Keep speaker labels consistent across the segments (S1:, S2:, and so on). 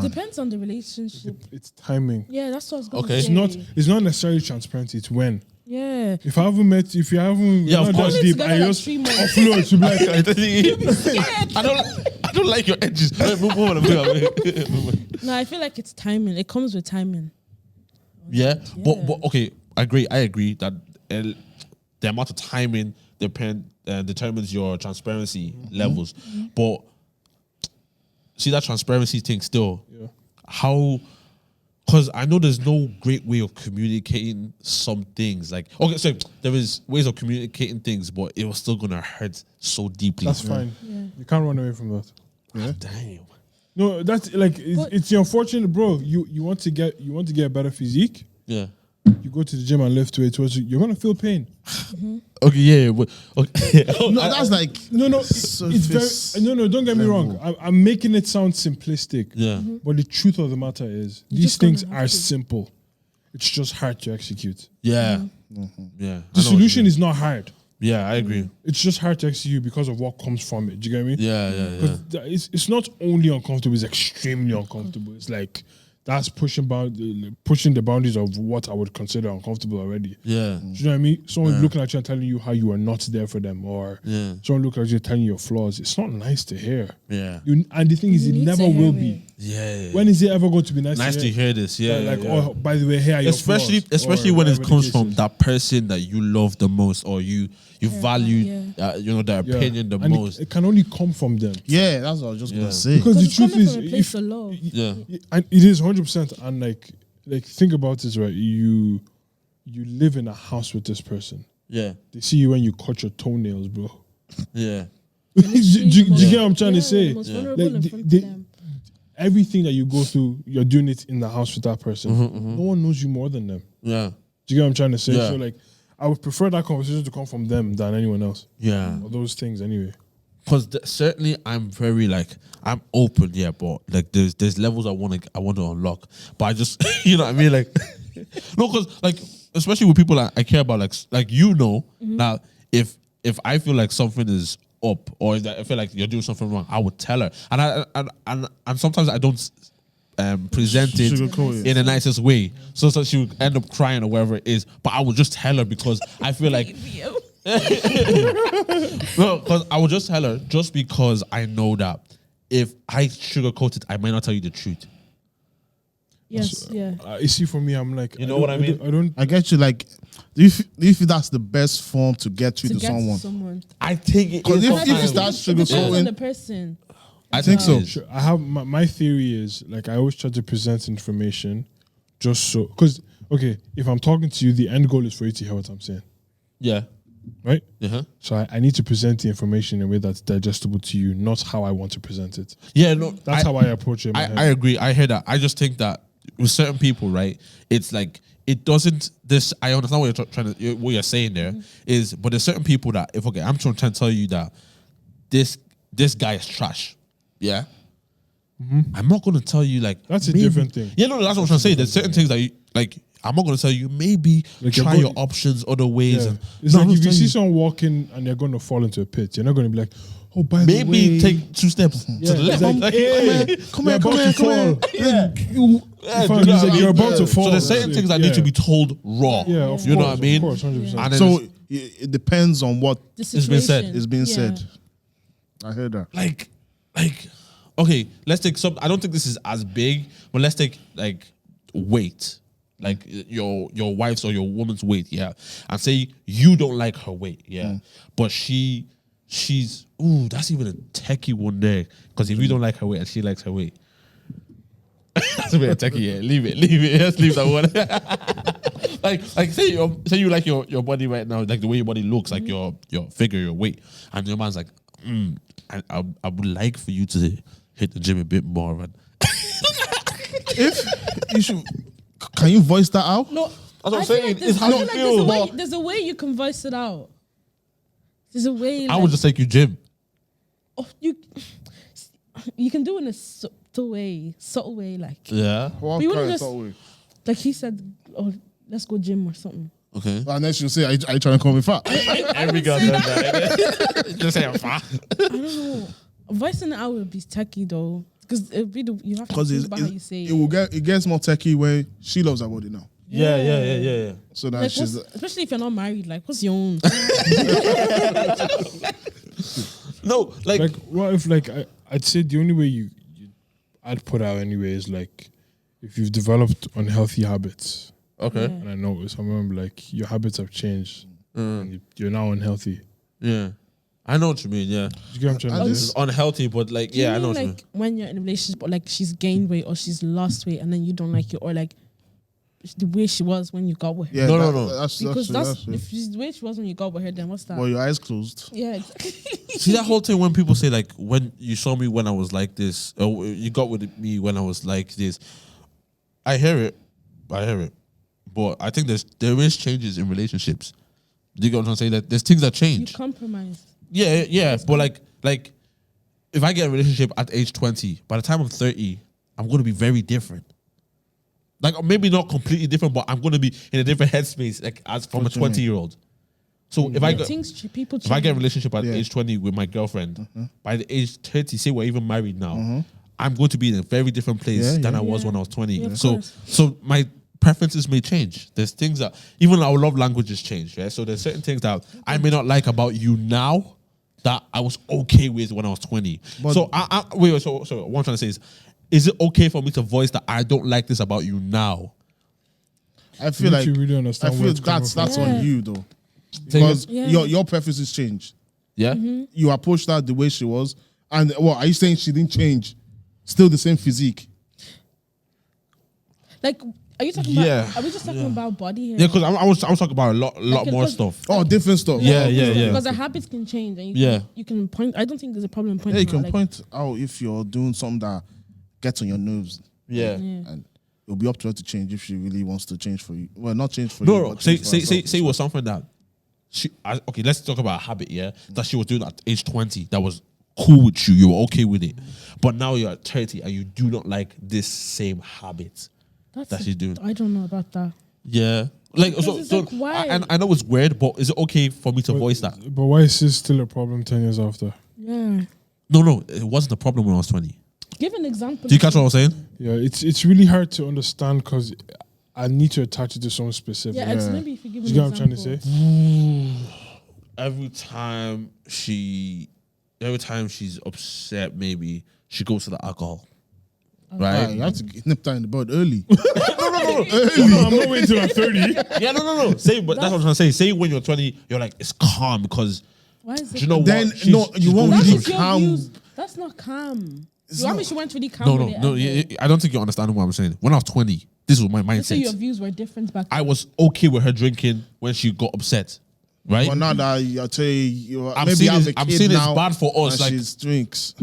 S1: depends on the relationship.
S2: It's timing.
S1: Yeah, that's what I was going to say.
S2: It's not necessarily transparency. It's when.
S1: Yeah.
S2: If I haven't met, if you haven't,
S3: yeah, of course.
S2: deep, I just offload to be like,
S3: I don't like your edges. Move on.
S1: No, I feel like it's timing. It comes with timing.
S3: Yeah, but okay, I agree that the amount of timing determines your transparency levels. But see that transparency thing still.
S2: Yeah.
S3: How? Because I know there's no great way of communicating some things. Like, okay, so there is ways of communicating things, but it was still gonna hurt so deeply.
S2: That's fine. Yeah. You can't run away from that.
S3: Yeah. Damn.
S2: No, that's like it's unfortunate, bro. You want to get a better physique.
S3: Yeah.
S2: You go to the gym and lift weights. You're gonna feel pain.
S3: Okay, yeah, but okay.
S4: No, that's like
S2: it's very no. Don't get me wrong. I'm making it sound simplistic.
S3: Yeah.
S2: But the truth of the matter is, these things are simple. It's just hard to execute.
S3: Yeah. Yeah.
S2: The solution is not hard.
S3: Yeah, I agree.
S2: It's just hard to execute because of what comes from it. Do you get me?
S3: Yeah.
S2: It's not only uncomfortable; it's extremely uncomfortable. It's like that's pushing the boundaries of what I would consider uncomfortable already.
S3: Yeah.
S2: Do you know what I mean? Someone looking at you and telling you how you are not there for them, or someone looking at you and telling you your flaws. It's not nice to hear.
S3: Yeah.
S2: And the thing is, it never will be.
S3: Yeah.
S2: When is it ever going to be nice?
S3: Nice to hear this. Yeah.
S2: Oh, by the way, here are your flaws,
S3: especially when it comes from that person that you love the most, or you value, their opinion the most.
S2: It can only come from them.
S4: Yeah, that's what I was just gonna say.
S2: Because the truth is,
S1: if love.
S2: And it is 100%. And like think about this, right? You live in a house with this person.
S3: Yeah.
S2: They see you when you cut your toenails, bro.
S3: Yeah.
S2: do you get what I'm trying to say?
S1: Like,
S2: everything that you go through, you're doing it in the house with that person. No one knows you more than them.
S3: Yeah.
S2: Do you get what I'm trying to say?
S3: Yeah.
S2: So like, I would prefer that conversation to come from them than anyone else.
S3: Yeah.
S2: Or those things anyway.
S3: Because certainly I'm very I'm open, yeah, but like there's levels I want to unlock. But I just you know what I mean, like no, because like especially with people I care about, like now if I feel like something is up, or if I feel like you're doing something wrong, I would tell her, and sometimes I don't present it in the nicest way, so she would end up crying or whatever it is. But I would just tell her because I feel like. No, because I would just tell her just because I know that if I sugarcoat it, I might not tell you the truth.
S1: Yes, yeah.
S2: You see, for me, I'm like,
S3: you know what I mean?
S4: I get you. Like, do you feel that's the best form to get through to someone?
S3: I think it
S4: because
S3: if
S4: you start sugarcoating
S1: the person.
S4: I think so.
S2: I have my theory is like I always try to present information just so because if I'm talking to you, the end goal is for you to hear what I'm saying.
S3: Yeah.
S2: Right?
S3: So
S2: I need to present the information in a way that's digestible to you, not how I want to present it.
S3: Yeah, no.
S2: That's how I approach it.
S3: I agree. I hear that. I just think that with certain people, right, it's like it doesn't I understand what you're saying there is, but there's certain people that I'm trying to tell you that this guy is trash. Yeah. I'm not gonna tell you like
S2: that's a different thing.
S3: Yeah, no, that's what I'm trying to say. There's certain things that you like. I'm not going to tell you, maybe like try your options other ways.
S2: Yeah. It's like if you see someone walking and they're going to fall into a pit, you're not going to be like, oh, by the way.
S3: Maybe take 2 steps to the left.
S2: Like, come here. You're about to fall.
S3: So there's certain things that need to be told raw.
S2: Yeah, of
S3: you know what I mean?
S2: Of course, 100%.
S4: And so it depends on what
S3: is being said.
S4: It's being said. I heard that.
S3: Like, okay, let's take some. I don't think this is as big, but let's take like weight. Like your wife's or your woman's weight, yeah, and say you don't like her weight, yeah, but she's that's even a techie one there, because if you don't like her weight and she likes her weight, that's a bit of techie, yeah. Leave it, let's leave that one. like say you like your body right now, like the way your body looks, like your figure, your weight, and your man's like, I would like for you to hit the gym a bit more, and
S4: if you should. Can you voice that out?
S1: No,
S3: that's what I'm saying. It's how you feel.
S1: There's a way you can voice it out. There's a way.
S3: I would just take you gym.
S1: Oh, you can do it in a subtle way, like.
S3: Yeah.
S4: What kind of subtle way?
S1: Like he said, oh, let's go gym or something.
S3: Okay.
S4: And then she'll say, are you trying to call me fat?
S3: Every girl does that. Just say I'm fat.
S1: I don't know. Voicing it out would be tacky though. because you have to
S4: Because
S1: think about how you say
S4: it gets more techie when she loves her body now.
S3: Yeah.
S4: So that
S1: Like,
S4: she's
S1: especially if you're not married, like, what's your own?
S3: No, like
S2: what if like I'd say the only way I'd put out anyway is like if you've developed unhealthy habits.
S3: okay.
S2: And I know someone like your habits have changed and you're now unhealthy.
S3: Yeah. I know what you mean, yeah.
S2: You get what I'm trying to
S3: This
S2: say?
S3: is unhealthy, but like,
S1: Do you
S3: yeah, I know
S1: mean,
S3: what you mean.
S1: like when you're in a relationship, or like she's gained weight or she's lost weight, and then you don't like it, or like the way she was when you got with her.
S4: yeah.
S3: No.
S1: Because
S4: that's
S1: if she's the way she was when you got with her, then what's that?
S4: well, your eyes closed.
S1: Yeah, exactly.
S3: See that whole thing when people say like when you saw me when I was like this, or you got with me when I was like this. I hear it, but I think there is changes in relationships. Do you get what I'm saying? That there's things that
S1: You
S3: change.
S1: compromise.
S3: Yeah, but like if I get a relationship at age 20, by the time I'm 30, I'm going to be very different. Like maybe not completely different, but I'm going to be in a different headspace, like as from a 20-year-old. So if I
S1: People
S3: if I get a
S1: change.
S3: relationship at
S4: Yeah.
S3: age 20 with my girlfriend, by the age 30, say we're even married now, I'm going to be in a very different place
S4: Yeah,
S3: than
S4: yeah.
S3: I was
S1: Yeah.
S3: when I was 20.
S1: Yeah, of
S3: so
S1: course.
S3: so my preferences may change. There's things that even our love languages change, right? So there's certain things that I may not like about you now that I was okay with when I was 20.
S4: But-
S3: so wait, so what I'm trying to say is it okay for me to voice that I don't like this about you now?
S4: I feel
S2: Make
S4: like
S2: you really understand
S4: I
S2: where
S4: feel
S2: it's coming
S4: that's
S1: from.
S4: on
S1: Yeah.
S4: you though,
S3: Say again?
S4: because
S1: Yeah.
S4: your preferences changed.
S3: Yeah?
S4: You approached her the way she was, and what are you saying? She didn't change, still the same physique.
S1: Like, are you talking
S3: Yeah.
S1: about? Are we just talking about body hair?
S3: Yeah, because I was talking about a lot more
S1: because-
S3: stuff.
S4: Oh, different stuff.
S3: Yeah,
S4: Oh,
S3: yeah.
S1: Because the habits can change, and you can point. I don't think there's a problem
S4: Yeah,
S1: pointing.
S4: you can
S1: out, like,
S4: point out if you're doing something that gets on your nerves,
S3: Yeah.
S4: and it'll be up to her to change if she really wants to change for you. Well, not change for
S3: No,
S4: you.
S3: no.
S4: but
S3: Say
S4: change for herself.
S3: it was something that okay, let's talk about a habit, yeah? That she was doing at age 20 that was cool with you. You were okay with it. But now you're at 30 and you do not like this same habit that she's doing.
S1: I don't know about that.
S3: Yeah. Like
S1: Because
S3: so,
S1: it's
S3: so
S1: like, why?
S3: I know it's weird, but is it okay for me to voice that?
S2: But why is this still a problem 10 years after?
S1: Yeah.
S3: No, it wasn't a problem when I was 20.
S1: Give an example.
S3: Do you catch what I was saying?
S2: Yeah, it's really hard to understand because I need to attach it to something specific.
S1: Yeah, it's maybe if you give
S2: Do
S1: an
S2: you get what I'm
S1: example.
S2: trying to say?
S3: Every time she's upset, maybe she goes to the alcohol.
S4: Ah,
S3: Right?
S4: you have to nip that in the bud early.
S2: No, I'm not waiting till I'm 30.
S3: Yeah, no. Say, but that's what I'm trying to say. Say when you're 20, you're like, it's calm because
S1: Why is
S3: do
S1: it?
S3: you know
S4: Then,
S3: what?
S4: no, you won't
S1: That's
S4: really
S1: just your
S4: calm.
S1: views. That's not calm. You want me? She went really calm.
S3: No,
S1: with it,
S3: no.
S1: okay.
S3: I don't think you're understanding what I'm saying. When I was 20, this was my
S1: Let's say your
S3: mindset.
S1: views were different back then.
S3: I was okay with her drinking when she got upset. Right?
S4: But now that I tell you,
S3: I'm
S4: maybe
S3: seeing
S4: have
S3: it's-
S4: a kid
S3: I'm seeing it's
S4: now
S3: bad for us,
S4: and
S3: like-
S4: she drinks.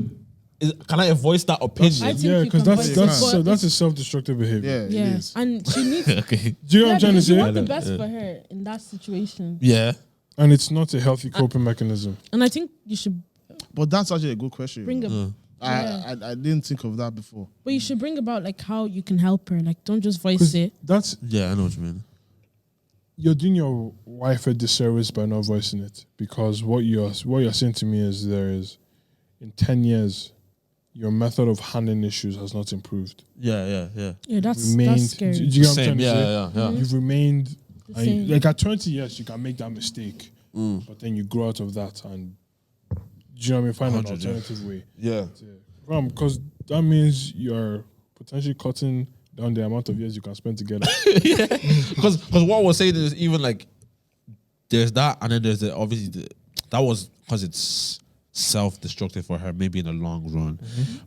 S3: Can I voice that opinion?
S1: I think
S2: Yeah,
S1: you
S2: because
S1: can
S2: that's
S1: voice
S2: that's
S1: it, but
S2: that's a self-destructive behavior.
S4: Yeah, it
S1: yeah,
S4: is.
S1: and she needs.
S3: Okay.
S2: Do you know what
S1: Yeah,
S2: I'm trying to
S1: because you
S2: say?
S1: want the best for her in that situation,
S3: Yeah.
S2: And it's not a healthy coping mechanism.
S1: and I think you should
S4: But that's actually a good question.
S1: bring a.
S4: I didn't think of that before.
S1: But you should bring about like how you can help her. Like, don't just voice
S2: 'Cause
S1: it.
S2: that's
S3: Yeah, I know what you mean.
S2: you're doing your wife a disservice by not voicing it because what you're saying to me is there is in 10 years your method of handling issues has not improved.
S3: Yeah.
S1: Yeah, that's
S2: Remained.
S1: scary.
S2: Do you get what I'm
S3: Same.
S2: trying to say?
S3: Yeah.
S2: You've remained
S1: same.
S2: like at 20 years you can make that mistake, but then you grow out of that and do you know what I mean? Find an
S3: 100, yeah.
S2: alternative way.
S3: Yeah.
S2: Because that means you're potentially cutting down the amount of years you can spend together.
S3: Because what I was saying is even like there's that, and then there's that was because it's self-destructive for her, maybe in the long run.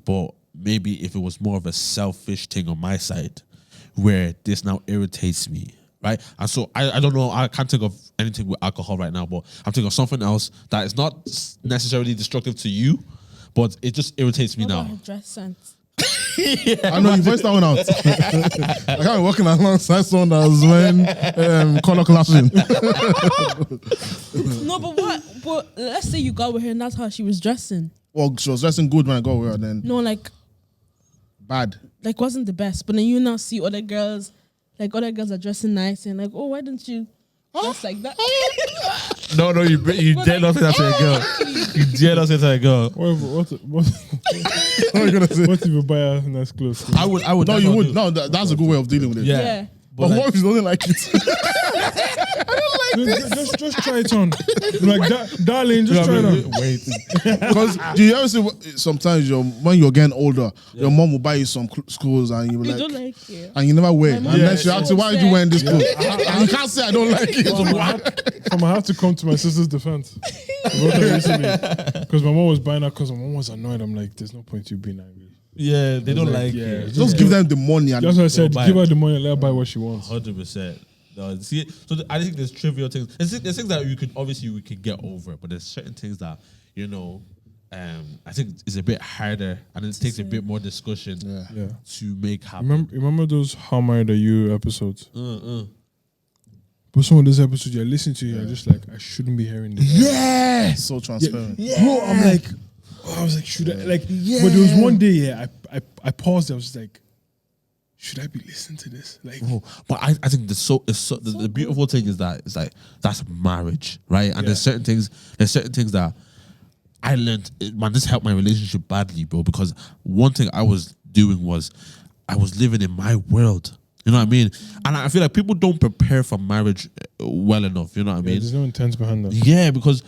S3: But maybe if it was more of a selfish thing on my side, where this now irritates me, right? And so I don't know, I can't think of anything with alcohol right now, but I'm thinking of something else that is not necessarily destructive to you, but it just irritates me
S1: What about
S3: now.
S1: her dress sense?
S4: I know you voiced that one out. I can't be working alongside someone that was wearing color clashing.
S1: No, but what? But let's say you got with her and that's how she was dressing.
S4: Well, she was dressing good when I got with her, then
S1: No, like
S4: bad.
S1: wasn't the best. But then you now see other girls, like other girls are dressing nice and like, oh, why didn't you dress like that?
S3: No, you dare not say that to a girl. You dare not say that to a girl.
S2: What
S4: What are you gonna say?
S2: what if you buy her nice clothes?
S3: I would.
S4: No, you would. No, that's a good way of dealing with it.
S3: Yeah.
S4: But what if you don't like it?
S2: Just try it on. Like darling, just try it on.
S3: Wait.
S4: Because do you ever see sometimes when you're getting older, your mom will buy you some clothes and you will
S1: You
S4: like,
S1: don't like it.
S4: and you never wear.
S1: My
S4: And
S1: mom
S4: then
S1: is
S4: she asks
S1: so
S4: you, why are you wearing this
S1: upset.
S4: clothes? And you can't say I don't like it.
S2: I have to come to my sister's defense. Because my mom was buying her because my mom was annoyed. I'm like, there's no point you being angry.
S3: Yeah, they don't like
S2: yeah,
S3: it.
S4: Just give them the money and
S2: That's what I said.
S3: buy
S2: Give
S3: it.
S2: her the money and let her buy what she wants.
S3: 100%. No, see, so I think there's trivial things. There's things that we could get over, but there's certain things that I think it's a bit harder and it takes a bit more discussion
S2: Yeah.
S3: to make happen.
S2: Remember those How Married Are You episodes? But some of those episodes you're listening to, you're just like, I shouldn't be hearing this.
S3: Yeah,
S4: so transparent.
S2: Bro, I'm like, I was like, should I like? But there was one day, I paused. I was just like, should I be listening to this? Like,
S3: but I think the beautiful thing is that it's like that's marriage, right? And there's certain things that I learned. Man, this helped my relationship badly, bro. Because one thing I was doing was I was living in my world. You know what I mean? And I feel like people don't prepare for marriage well enough. You know what I mean?
S2: there's no intent behind that.
S3: Yeah, because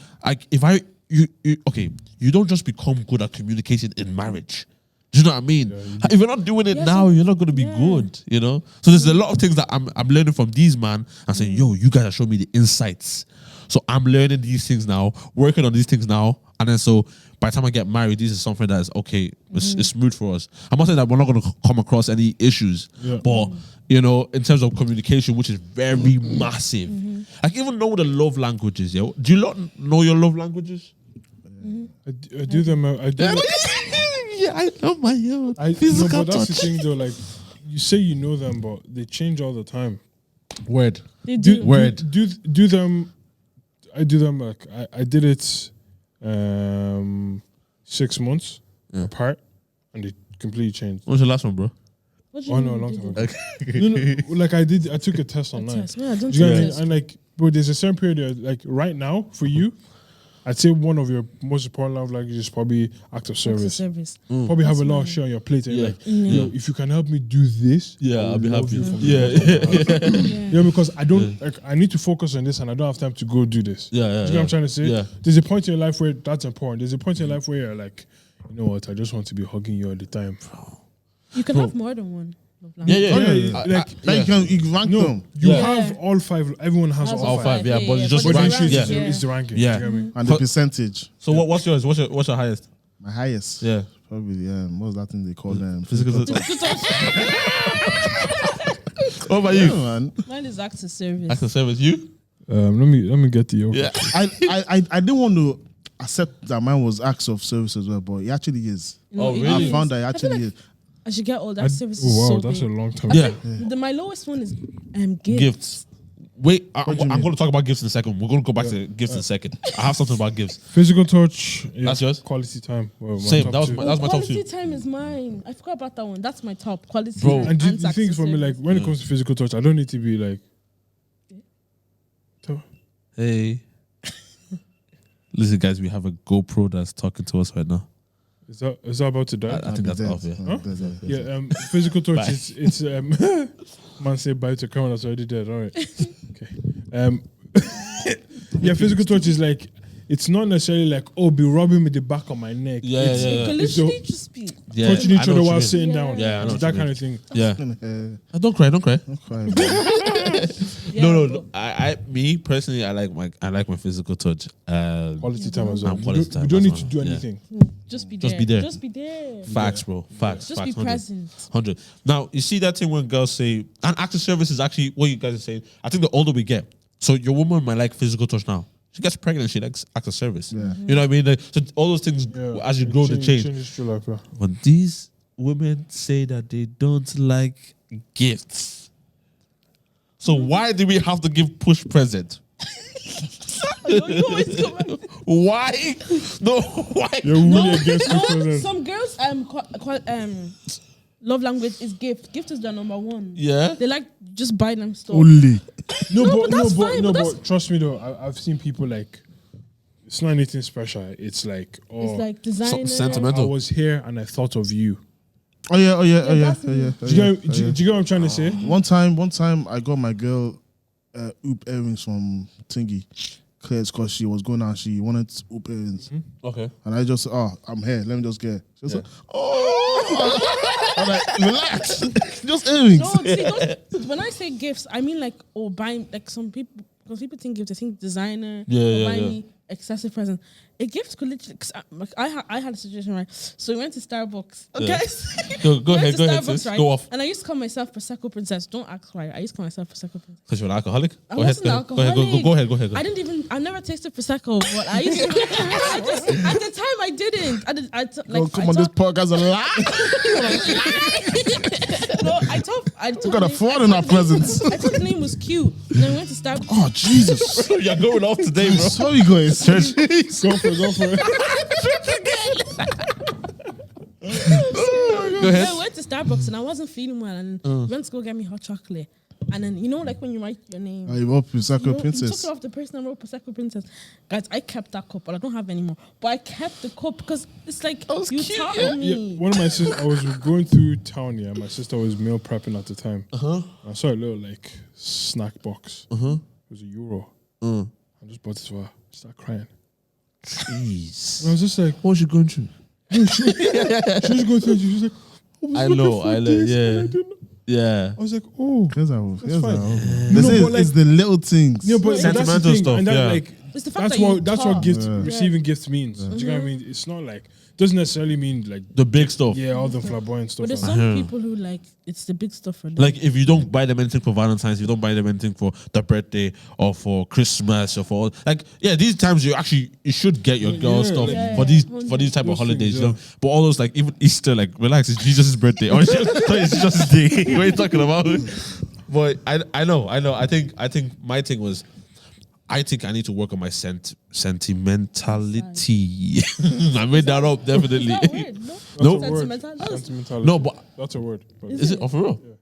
S3: you don't just become good at communicating in marriage. Do you know what I mean? If you're not doing it now, you're not going to be good, you know? So there's a lot of things that I'm learning from these man and saying, yo, you guys are showing me the insights. So I'm learning these things now, working on these things now. And then so by the time I get married, this is something that is okay, it's smooth for us. I'm not saying that we're not going to come across any issues, but, you know, in terms of communication, which is very massive. Like even know the love languages, yeah? Do you lot know your love languages?
S2: I do them. I do them.
S3: Yeah, I know my own.
S2: But that's the thing though. Like you say you know them, but they change all the time.
S3: Word.
S1: They do.
S2: Do them. I do them like I did it 6 months apart, and they completely changed.
S3: What was your last one, bro?
S1: What do you
S2: Oh
S1: mean
S2: no, a
S1: you
S2: long
S1: did
S2: time
S1: it?
S2: ago. No, like I took a test online.
S1: Test. Yeah, don't
S2: Do you know what I
S1: take
S2: mean?
S1: test.
S2: And like, bro, there's a certain period like right now for you, I'd say one of your most important love languages is probably act of service. Probably have a lot of shit on your plate, and you're like, yo, if you can help me do this,
S3: I'll be
S2: love
S3: happy.
S2: you from
S3: Yeah,
S2: you know, because I don't like I need to focus on this, and I don't have time to go do this. Do you know what I'm trying to say?
S3: Yeah.
S2: There's a point in your life where that's important. There's a point in your life where you're like, you know what, I just want to be hugging you all the time.
S1: You can have more than one.
S2: Like
S4: you can rank them.
S2: you have all five. Everyone has all five.
S3: Yeah, but it's just
S2: But then
S3: rank.
S2: it's the ranking.
S3: Yeah.
S2: You get me?
S4: And the percentage.
S3: So what's yours? What's your highest?
S4: My highest.
S3: Yeah.
S4: Probably, what's that thing they call them?
S3: Physical touch. What about
S4: Yeah,
S3: you?
S4: man.
S1: Mine is act of service.
S3: Act of service. You?
S2: Let me get the yoga.
S3: Yeah.
S4: I didn't want to accept that mine was acts of service as well, but it actually is.
S1: You know,
S3: Oh,
S1: it
S3: really?
S4: I
S1: is.
S4: found that it
S1: I feel
S4: actually
S1: like
S4: is.
S1: I should get all that service.
S2: Oh, wow,
S1: so
S2: that's a
S1: big.
S2: long time.
S3: Yeah.
S1: My lowest one is gifts.
S3: Gifts. Wait, I'm
S4: do you mean?
S3: going to talk about gifts in a second. We're going to go back to gifts in a second. I have something about gifts.
S2: Physical touch. Yeah.
S3: That's yours?
S2: Quality time. Well, my
S3: Same.
S2: top
S3: That was
S2: two.
S3: my top
S1: Quality
S3: two.
S1: time is mine. I forgot about that one. That's my top. Quality
S3: Bro.
S1: time.
S2: And the
S1: act
S2: thing
S1: of
S2: for me, like
S1: service.
S2: when it comes to physical touch, I don't need to be like.
S3: Hey. Listen, guys, we have a GoPro that's talking to us right now.
S2: Is that about to die?
S3: I think that's off, yeah.
S2: Yeah, physical touch it's man say bye to camera that's already dead. All right. Okay. Yeah, physical touch is like it's not necessarily like be rubbing me the back of my neck.
S3: Yeah,
S2: It's
S1: It could
S2: It's
S1: literally just be.
S3: Yeah,
S2: touching each
S3: I know
S2: other
S3: what
S2: while
S3: you
S2: sitting
S1: mean.
S2: down.
S3: Yeah, I know
S2: It's
S3: what
S2: that
S3: you
S2: kind of thing.
S3: Yeah. Don't cry.
S1: Yeah,
S3: No. Me personally, I like my physical touch.
S2: Quality time as well.
S3: Quality time
S2: We don't
S3: as
S2: need
S3: well.
S2: to do
S3: Yeah.
S2: anything.
S1: Just be
S3: Just
S1: there.
S3: be there.
S1: Just be there.
S3: Facts, bro. Facts.
S1: Just
S3: facts,
S1: be
S3: 100.
S1: present.
S3: 100. Now, you see that thing when girls say, and active service is actually what you guys are saying. I think the older we get, so your woman might like physical touch now. She gets pregnant, she likes active service.
S4: Yeah.
S3: You know what I mean? Like, so all those things, as you grow, they change.
S2: Change true like that.
S3: But these women say that they don't like gifts. So why do we have to give push present?
S1: You always come out.
S3: Why? No, why?
S2: You're really against push present.
S1: Some girls love language is gift. Gift is their number one.
S3: Yeah.
S1: They like just buy them stuff.
S4: Only.
S2: But trust me though, I've seen people like, it's not anything special. It's like,
S1: It's like designer.
S3: sentimental.
S2: I was here and I thought of you.
S4: Oh yeah.
S2: Do you get what I'm trying to say?
S4: One time, I got my girl hoop earrings from Tingy, because she was going out. She wanted hoop earrings,
S3: Okay.
S4: and I just, I'm here. Let me just get. She was like, oh, I'm like, relax, just earrings.
S1: No, see, when I say gifts, I mean like buying like some people, because people think gifts, they think designer, buying me excessive present. A gift could literally, cause I had a situation, right? So we went to Starbucks. Okay,
S3: Go ahead, sis.
S1: Right?
S3: Go off.
S1: And I used to call myself Prosecco Princess. Don't ask why. I used to call myself Prosecco Princess.
S3: Because you're an alcoholic?
S1: I wasn't alcoholic.
S3: Go ahead.
S1: I never tasted Prosecco, but I used to. At the time, I didn't.
S4: Come on, this podcast a lie.
S1: No, I told.
S4: We got a fraud in our presence.
S1: I thought the name was cute. And then we went to Starbucks.
S4: Oh Jesus!
S3: You're going off today, bro.
S4: Sorry, guys.
S2: Go for it.
S3: Go ahead.
S1: I went to Starbucks and I wasn't feeling well, and went to go get me hot chocolate. And then like when you write your name,
S4: I wrote Prosecco
S1: you
S4: Princess.
S1: took off the person that wrote Prosecco Princess. Guys, I kept that cup, but I don't have it anymore. But I kept the cup because it's like you taught me.
S2: Yeah, one of my sisters, I was going through town. Yeah, my sister was meal prepping at the time. I saw a little like snack box. It was €1. I just bought it for her. Start crying.
S3: Jeez.
S2: And I was just like,
S3: What was you going through?
S2: she was going through it. She was like,
S3: I know. Yeah.
S2: I was like, oh,
S4: Here's
S2: fine.
S4: They
S2: No,
S4: say
S2: but, like-
S4: it's the little things.
S2: yeah, but that's the
S3: Sentimental
S2: thing.
S3: stuff,
S2: And that,
S3: yeah.
S2: like,
S1: It's the fact
S2: that's
S1: that
S2: what gift
S4: Yeah.
S2: receiving gifts means. Do you know what I mean? It's not like, doesn't necessarily mean like,
S3: The big stuff.
S2: yeah, all the flamboyant stuff.
S1: But there's
S2: and
S1: some
S2: that.
S1: people who like it's the big stuff for them.
S3: Like if you don't buy them anything for Valentine's, you don't buy them anything for their birthday or for Christmas or for these times you should get your girl stuff
S1: Yeah,
S3: for
S1: yeah.
S3: these type of
S2: Those
S3: holidays,
S2: things,
S3: you know. But all those like even Easter, like relax, it's Jesus' birthday or it's just his day. What are you talking about? But I know. I think my thing was I think I need to work on my sentimentality. I made that up definitely.
S1: Is that a word? No.
S2: That's
S3: No.
S2: a word.
S1: Sentimental?
S2: Sentimentality.
S3: No, but
S2: that's a word. But
S3: is it for real? Yeah.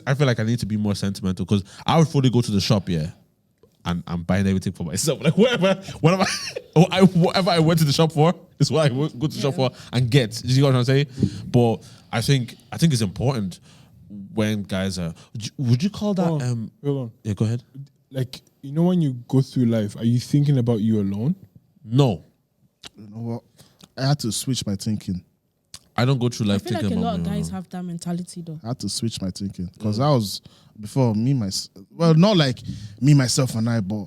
S3: I feel like I need to be more sentimental because I would fully go to the shop, and I'm buying everything for myself. Like whatever I went to the shop for is what I go to the shop for and get. You see what I'm saying? But I think it's important when guys are. Would you call that?
S2: Hold on.
S3: Yeah, go ahead.
S2: Like, you know, when you go through life, are you thinking about you alone?
S3: No,
S4: You know what? I had to switch my thinking.
S3: I don't go through
S1: I
S3: life
S1: feel like
S3: thinking
S1: a
S3: about
S1: lot of
S3: me.
S1: guys have that mentality though.
S4: I had to switch my thinking because I was before me myself. Well, not like me myself and I, but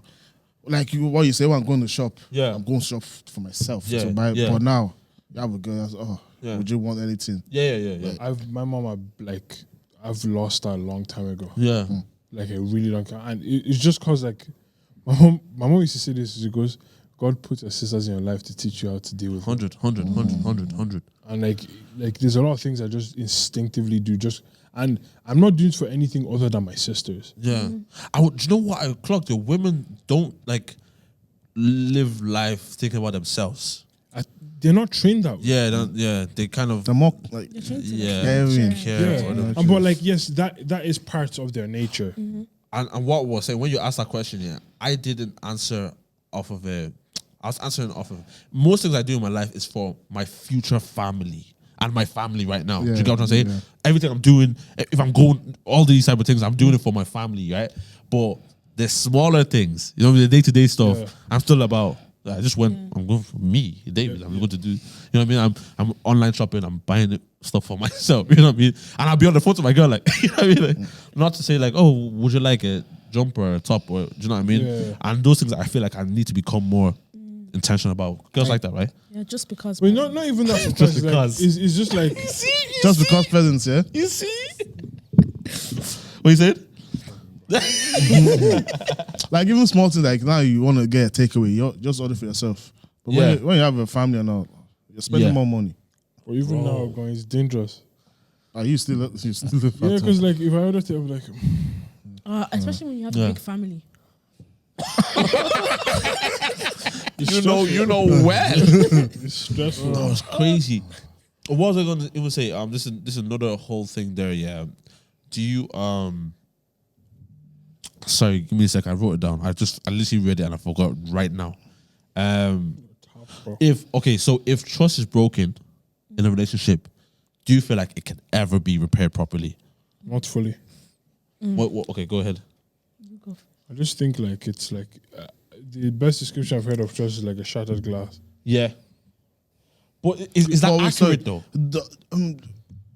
S4: like what you say when I'm going to shop.
S3: Yeah.
S4: I'm going to shop for myself
S3: Yeah,
S4: to buy.
S3: yeah.
S4: But now you have a girl. That's,
S3: Yeah.
S4: would you want anything?
S3: Yeah.
S2: My mom, I've lost her a long time ago.
S3: Yeah.
S2: Like a really long time. And it's just cause like my mom used to say this. She goes, God puts her sisters in your life to teach you how to deal with it.
S3: 100.
S2: And like there's a lot of things I just instinctively do. And I'm not doing it for anything other than my sisters.
S3: Yeah. Do you know what I clocked? The women don't like live life thinking about themselves.
S2: They're not trained that way.
S3: Yeah, they kind of
S4: The more like
S1: They're trying to
S4: caring.
S3: care.
S2: Yeah.
S3: for them.
S2: But like, yes, that is part of their nature.
S3: And what was saying when you asked that question, I didn't answer off of it. I was answering off of most things I do in my life is for my future family and my family right now. Do you get what I'm saying?
S4: Yeah.
S3: Everything I'm doing, if I'm going, all these type of things, I'm doing it for my family, right? But the smaller things, the day-to-day stuff, I'm still about. I just went. I'm going for me, David. I'm going to do. You know what I mean? I'm online shopping. I'm buying stuff for myself. You know what I mean? And I'll be on the phone to my girl, like, you know what I mean? Like, not to say like, oh, would you like a jumper or a top, or do you know what I mean?
S2: Yeah.
S3: And those things I feel like I need to become more intentional about. Girls like that, right?
S1: Yeah, just because.
S2: But not even that.
S3: Just
S2: Like,
S3: because.
S2: it's just like
S4: Just because presents, yeah.
S3: You see? What you said?
S4: Like even small things like now you want to get a takeaway, you just order for yourself. But when you have a family and all, you're spending more money.
S2: or even now going, it's dangerous.
S4: Are you still live
S2: Yeah, because like if I order it, I'm like,
S1: Especially when you have a big family.
S3: You know well.
S2: it's stressful.
S3: That was crazy. What was I going to even say? This is another whole thing there. Yeah. Do you Sorry, give me a sec. I wrote it down. I literally read it and I forgot right now. If trust is broken in a relationship, do you feel like it can ever be repaired properly?
S2: Not fully.
S3: What? Okay, go ahead.
S1: You go.
S2: I just think like it's like the best description I've heard of trust is like a shattered glass.
S3: Yeah. But is that accurate though?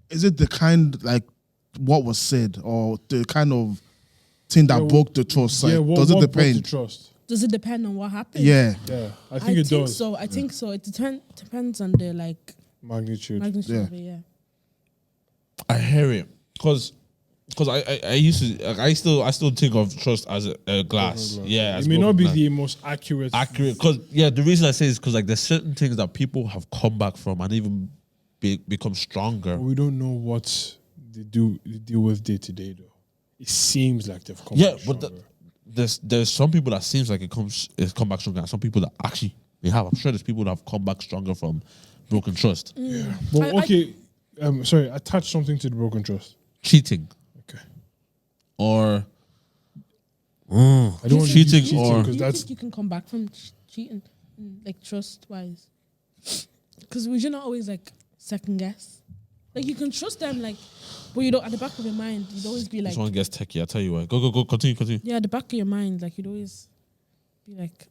S4: Is it the kind like what was said or the kind of thing that broke the trust? Like, does it
S2: broke
S4: depend?
S2: the trust?
S1: Does it depend on what happened?
S4: Yeah.
S2: I think it does.
S1: So I think so. It depends on the like
S2: Magnitude.
S1: of it. Yeah.
S3: I hear it because I used to like, I still think of trust as a glass. Yeah,
S2: It may not be the most accurate.
S3: because the reason I say is because like there's certain things that people have come back from and even become stronger.
S2: We don't know what they deal with day to day though. It seems like they've come back
S3: but
S2: stronger.
S3: there's some people that seems like it's come back stronger, and some people that actually they have. I'm sure there's people that have come back stronger from broken trust.
S2: But sorry, attach something to the broken trust.
S3: Cheating.
S2: Okay.
S3: Or
S2: I don't want to use
S3: cheating or
S1: Do you
S2: that's
S1: think you can come back from cheating, like trust wise? Because would you not always like second guess? Like you can trust them, like, but you don't. At the back of your mind, you'd always be like,
S3: this one gets techie. I tell you what. Go. Continue.
S1: yeah. At the back of your mind, like you'd always be like,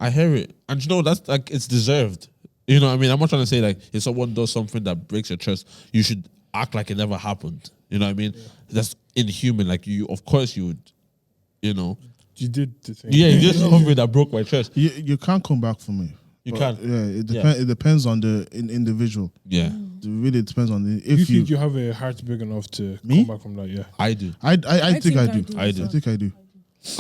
S3: I hear it, and you know that's like it's deserved. You know what I mean? I'm not trying to say like if someone does something that breaks your trust, you should act like it never happened. You know what I mean? That's inhuman. Like of course you would. You know.
S2: you did the thing.
S3: Yeah, you did something that broke my trust.
S4: You can't come back from it.
S3: You
S4: But,
S3: can't.
S4: Yeah, it depends. It depends on the individual.
S3: Yeah,
S4: It really depends on the.
S2: Do you
S4: If
S2: think you have a heart big enough to
S4: Me?
S2: come back from that? Yeah.
S3: I do.
S4: I think I do.
S3: I do.
S4: I think I do.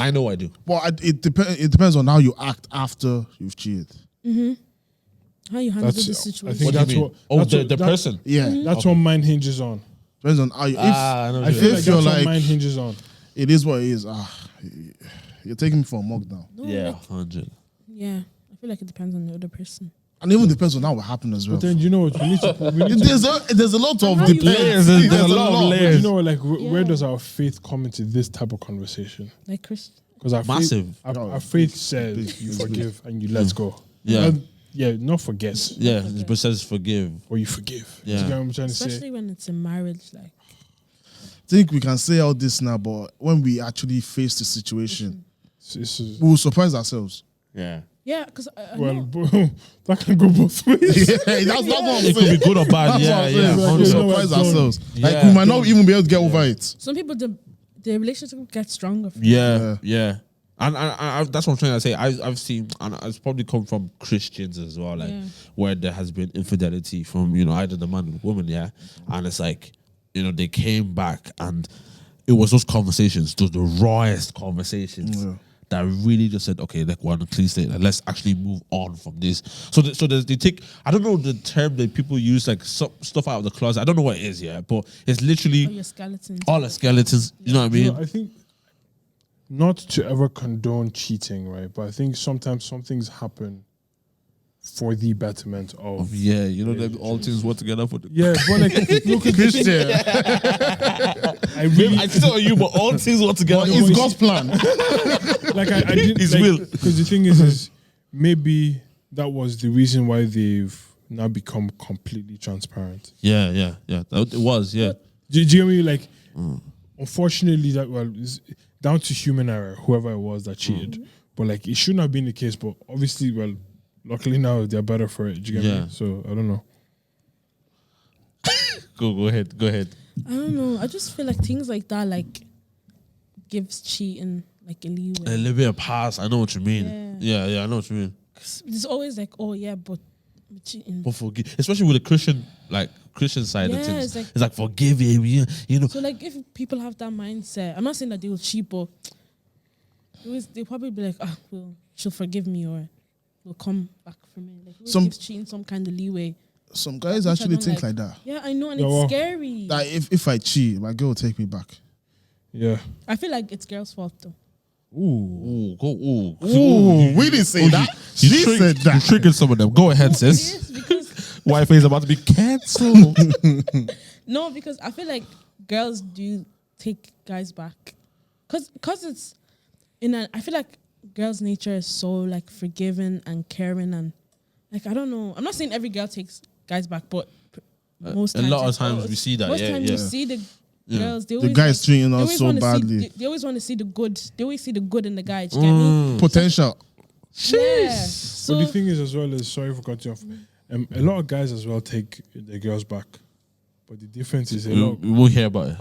S3: I know I do.
S4: But it depends on how you act after you've cheated.
S1: how you handle the
S2: I
S1: situation.
S2: think
S3: What do
S2: that's
S3: you mean?
S2: what.
S3: Oh,
S2: that's what-
S3: the
S2: that-
S3: person.
S4: Yeah,
S2: That's what mine hinges on.
S4: depends on how you.
S3: I know.
S2: I feel like
S4: If you're
S2: that's what
S4: like-
S2: mine hinges on.
S4: It is what it is. You're taking me for a mug now.
S1: No,
S3: Yeah,
S1: like,
S3: 100.
S1: yeah. I feel like it depends on the other person.
S4: And even depends on how it happened as well.
S2: But then you know what we need to.
S4: There's a lot of
S1: how you
S4: layers.
S3: There's
S4: There's
S3: a lot of layers.
S2: You know, like where
S1: Yeah.
S2: does our faith come into this type of conversation?
S1: Like Chris.
S2: Because our
S3: Massive.
S2: faith, our faith says you forgive and you let go.
S3: Yeah.
S2: Not forget,
S3: Yeah, but says forgive.
S2: or you forgive.
S3: Yeah.
S2: Do you get what I'm trying to
S1: Especially
S2: say?
S1: when it's in marriage, like
S4: I think we can say all this now, but when we actually face the situation,
S2: It's
S4: we will surprise ourselves.
S3: Yeah.
S1: yeah, because I
S2: well,
S1: know.
S2: that can go both ways.
S4: Yeah, that's what I'm
S3: It could
S4: saying.
S3: be good or bad.
S4: That's
S3: Yeah,
S4: what I'm
S3: yeah.
S4: saying.
S2: Like,
S4: We
S2: you know
S4: will
S2: what,
S4: surprise
S2: don't-
S4: ourselves. Like
S3: Yeah.
S4: we might not even be able to get over it.
S1: Some people the relationship gets stronger.
S3: Yeah. And I, that's what I'm trying to say. I've seen, and it's probably come from Christians as well, like where there has been infidelity from either the man or the woman, and it's like they came back and it was those conversations, the rawest conversations. That really just said, okay, like we're on a clean state, and let's actually move on from this. So they take, I don't know the term that people use, like stuff out of the closet. I don't know what it is, but it's literally
S1: All your skeletons.
S3: all the skeletons. You know what I mean?
S2: I think not to ever condone cheating, right? But I think sometimes some things happen for the betterment of.
S3: That all things work together for the.
S2: Yeah, but like, look at
S4: Christian,
S2: I really,
S3: I still you, but all things work together.
S2: But
S4: it's God's plan.
S2: like I did
S3: His
S2: like,
S3: will.
S2: because the thing is maybe that was the reason why they've now become completely transparent.
S3: Yeah. It was, yeah.
S2: Do you get me? Like, unfortunately, it's down to human error, whoever it was that cheated. But like, it shouldn't have been the case. But obviously, luckily now they're better for it. Do you get me? So I don't know.
S3: Go ahead.
S1: I don't know. I just feel like things like that like gives cheating like a leeway.
S3: A little bit of pass. I know what you mean. Yeah, I know what you mean.
S1: 'Cause it's always like, oh yeah, but cheating.
S3: But forgive, especially with the Christian side of
S1: Yeah,
S3: things.
S1: it's
S3: It's
S1: like-
S3: like forgive him. Yeah.
S1: So like, if people have that mindset, I'm not saying that they will cheat, but they'll probably be like, well, she'll forgive me or will come back from it. Like, it gives cheating some kind of leeway.
S4: Some guys
S1: Which I
S4: actually
S1: don't
S4: think like that.
S1: Yeah, I know, and
S2: Yeah,
S1: it's
S2: well,
S1: scary.
S4: That if I cheat, my girl will take me back.
S2: Yeah.
S1: I feel like it's girls' fault though.
S3: Ooh,
S4: Ooh, we didn't say that. She said
S3: You
S4: that.
S3: triggered some of them. Go ahead, sis.
S1: Yes, because
S3: Wife is about to be cancelled.
S1: No, because I feel like girls do take guys back, cause it's I feel like girls' nature is so like forgiving and caring and like I don't know. I'm not saying every girl takes guys back, but most
S3: a
S1: times,
S3: lot of times we see that.
S1: Most
S3: Yeah,
S1: times
S3: yeah.
S1: you see the girls. They
S4: The
S1: always
S4: guys
S1: like,
S4: treating
S1: they
S4: us
S1: always
S4: so
S1: wanna
S4: badly.
S1: See, they always want to see the good. They always see the good in the guy. Do you get me?
S4: Potential.
S1: Yeah.
S2: But
S1: So
S2: the thing is, as well, is sorry for cutting you off. A lot of guys as well take their girls back, but the difference is a lot.
S3: We won't hear about it.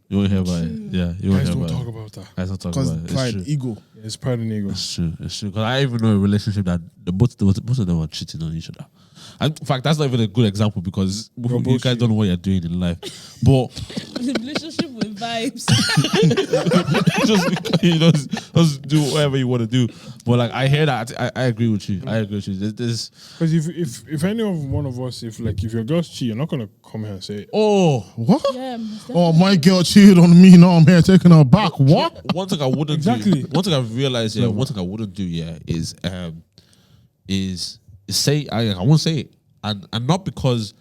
S3: You won't hear about it. Yeah, you won't
S2: Guys
S3: hear
S2: don't
S3: about
S2: talk
S3: it.
S2: about that.
S3: Guys don't talk
S4: Because
S3: about it. It's
S4: pride,
S3: true.
S4: ego.
S2: Yeah, it's pride and ego.
S3: It's true. It's true. Because I even know a relationship that both of them are cheating on each other. And in fact, that's not even a good example because you
S2: both
S3: guys don't know what you're doing in life. But
S1: the relationship with vibes.
S3: just do whatever you want to do. But like I hear that, I agree with you. I agree with you. There's
S2: Because if any of one of us, if your girls cheat, you're not gonna come here and say,
S3: oh.
S4: What?
S1: Yeah, most
S4: Oh,
S1: definitely.
S4: my girl cheated on me. Now I'm here taking her back. What?
S3: One thing I wouldn't
S2: Exactly.
S3: do. One thing I've realized, yeah. One thing I wouldn't do, yeah, is say I won't say it, and not because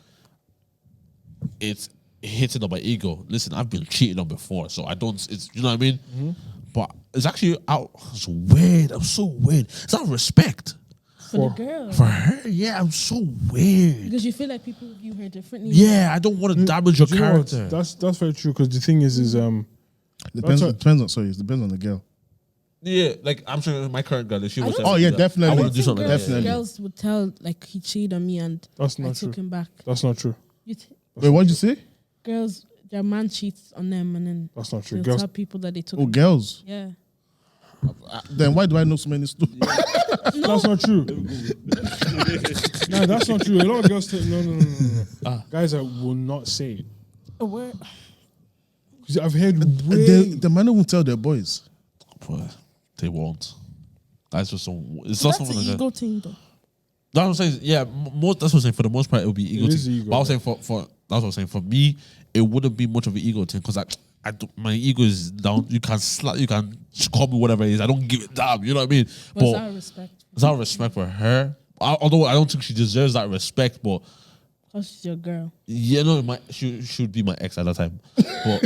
S3: it's hitting on my ego. Listen, I've been cheated on before, so I don't. It's you know what I mean. But it's actually out. It's weird. I'm so weird. It's not respect
S1: For the girl.
S3: for her. Yeah, I'm so weird.
S1: Because you feel like people view her differently.
S3: Yeah, I don't want to damage your
S2: Do you know what?
S3: character.
S2: That's very true. Because the thing is
S4: Depends.
S2: That's what-
S4: It depends on. Sorry, it depends on the girl.
S3: Yeah, like I'm sure my current girl, if she was.
S1: don't-
S4: Oh, yeah,
S3: I
S4: definitely.
S3: want to do something.
S1: Girls,
S3: Like that.
S4: Definitely.
S1: girls would tell like he cheated on me and
S2: That's
S1: I
S2: not
S1: took
S2: true.
S1: him back.
S2: That's not true.
S4: Wait, what did you say?
S1: Girls, their man cheats on them and then
S2: That's not true.
S1: they'll
S2: Girls,
S1: tell people that they took
S4: Oh,
S1: him.
S4: girls.
S1: Yeah.
S4: Then why do I know so many stories?
S2: that's not true. No, that's not true. A lot of girls say no. Guys that will not say it.
S1: Oh, where?
S2: 'Cause I've heard
S4: The men won't tell their boys.
S3: But they won't. That's just some. It's not
S1: That's
S3: something
S1: an
S3: like that.
S1: ego thing though.
S3: That's what I'm saying. Yeah, most. That's what I'm saying. For the most part, it will be ego.
S2: is
S3: thing.
S2: ego,
S3: But I was saying for that's what I'm saying. For me, it wouldn't be much of an ego thing because my ego is down. You can you can call me whatever it is. I don't give it damn. You know what I mean?
S1: But it's out of respect.
S3: it's out of respect for her. Although I don't think she deserves that respect, but
S1: Because she's your girl.
S3: yeah, no, she should be my ex at that time. But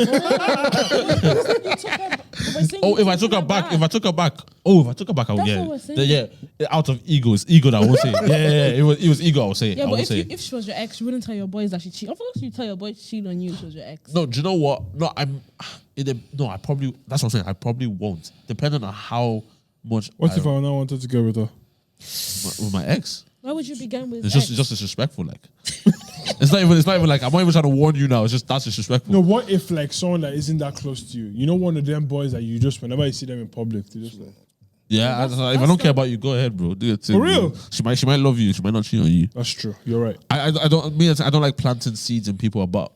S3: if I took her back, I would.
S1: That's
S3: Yeah,
S1: what we're saying.
S3: yeah. Out of ego, it's ego that I would say. Yeah. It was ego. I would say.
S1: Yeah,
S3: I
S1: but
S3: would
S1: if,
S3: say.
S1: if she was your ex, you wouldn't tell your boys that she cheated. Of course, you tell your boys she cheated on you if she was your ex.
S3: No, do you know what? No, I probably. That's what I'm saying. I probably won't, depending on how much.
S2: What if I now wanted to get with her?
S3: with my ex?
S1: Why would you begin with
S3: It's
S1: ex?
S3: just disrespectful. Like, it's not even like I'm not even trying to warn you now. It's just that's disrespectful.
S2: No, what if like someone that isn't that close to you? You know, one of them boys that you just whenever you see them in public, they just like.
S3: Yeah, if I don't care about you, go ahead, bro. Do it.
S2: For real?
S3: She might love you. She might not cheat on you.
S2: That's true. You're right.
S3: I don't like planting seeds in people about